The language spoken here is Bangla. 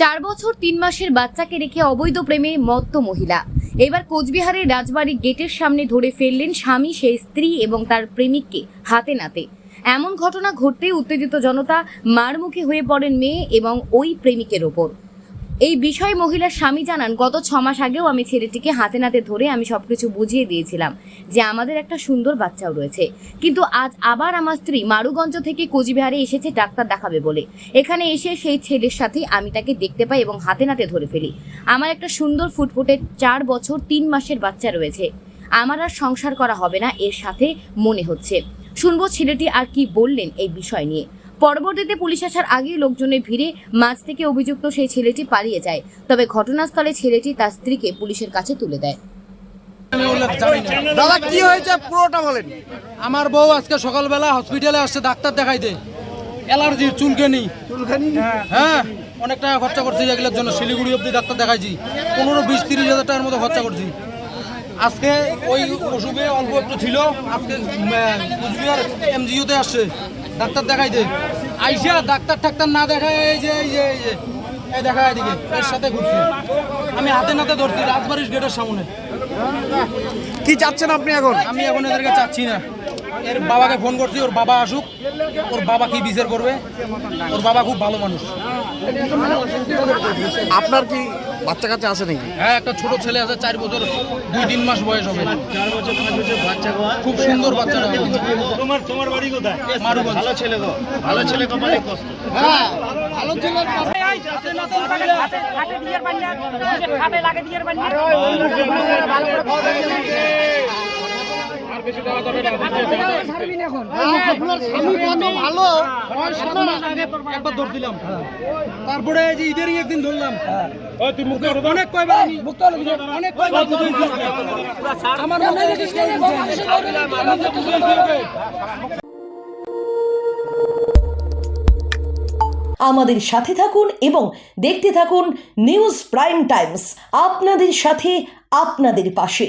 4 বছর 3 মাসের বাচ্চাকে রেখে অবৈধ প্রেমে মত্ত মহিলা। এবার কোচবিহারের রাজবাড়ি গেটের সামনে ধরে ফেললেন স্বামী সেই স্ত্রী এবং তার প্রেমিককে হাতে নাতে। এমন ঘটনা ঘটতেই উত্তেজিত জনতা মারমুখী হয়ে পড়েন মেয়ে এবং ওই প্রেমিকের ওপর। এই বিষয়ে মহিলার স্বামী জানান, গত 6 মাস আগেও আমি ছেলেটিকে হাতে নাতে ধরে আমি সবকিছু বুঝিয়ে দিয়েছিলাম যে আমাদের একটা সুন্দর বাচ্চাও রয়েছে, কিন্তু আজ আবার আমার স্ত্রী মারুগঞ্জ থেকে কোচবিহারে এসেছে ডাক্তার দেখাবে বলে। এখানে এসে সেই ছেলের সাথে আমি তাকে দেখতে পাই এবং হাতে নাতে ধরে ফেলি। আমার একটা সুন্দর ফুটফুটে 4 বছর 3 মাসের বাচ্চা রয়েছে। আমার আর সংসার করা হবে না এর সাথে মনে হচ্ছে। শুনবো ছেলেটি আর কি বললেন এই বিষয় নিয়ে। পরবর্তীতে পুলিশ আসার আগে লোকজনের ভিড়ে মাঝ থেকে অভিযুক্ত সেই ছেলেটি পালিয়ে যায়। তবে ঘটনাস্থলে ছেলেটি তার স্ত্রীকে পুলিশের কাছে তুলে দেয়। দাদা কি হয়েছে পুরোটা বলেন। আমার বউ আজকে সকালবেলা হসপিটালে আসছে ডাক্তার দেখাইতে, অ্যালার্জির চুলকানি। হ্যাঁ, অনেক টাকা খরচা করছি এগুলোর জন্য। শিলিগুড়ি অব্দি ডাক্তার দেখাইছি, 15-20-30 হাজার টাকার মতো খরচা করছি। আজকে ওই অসুখে অল্প একটু ছিল, আজকে কুচবিহার এমজিওতে আসছে ডাক্তার দেখাইতে। আইসা ডাক্তার না দেখায় এই যে এই দেখা এদিকে এর সাথে ঘুরছি। আমি হাতে নাতে ধরছি রাজবাড়ির গেটের সামনে। কি চাচ্ছেন আপনি এখন? আমি এখন এদেরকে চাচ্ছি না। এর বাবাকে ফোন করছি, ওর বাবা আসুক, ওর বাবা কি বিচার করবে। ওর বাবা খুব ভালো মানুষ। আপনার কি বাচ্চা কাচ্চা আছে নাকি? হ্যাঁ, একটা ছোট ছেলে আছে, 4 বছর 2-3 মাস বয়স হবে। 4 বছর 5 বছর বাচ্চা গো। খুব সুন্দর বাচ্চা। তোমার বাড়ি কোথায়? মারুগঞ্জ। ভালো ছেলে গো, ভালো ছেলে কপালে কষ্ট। হ্যাঁ, ভালো ছিল। আপনার স্বামী কত ভালো, একবার ধরছিলাম, তারপরে এই যে ঈদেরই একদিন ধরলাম। অনেক কয়বার অনেক কয়বার আমার মনে হয় আমাদের সাথে থাকুন এবং দেখতে থাকুন নিউজ প্রাইম টাইমস, আপনাদের সাথে আপনাদের পাশে।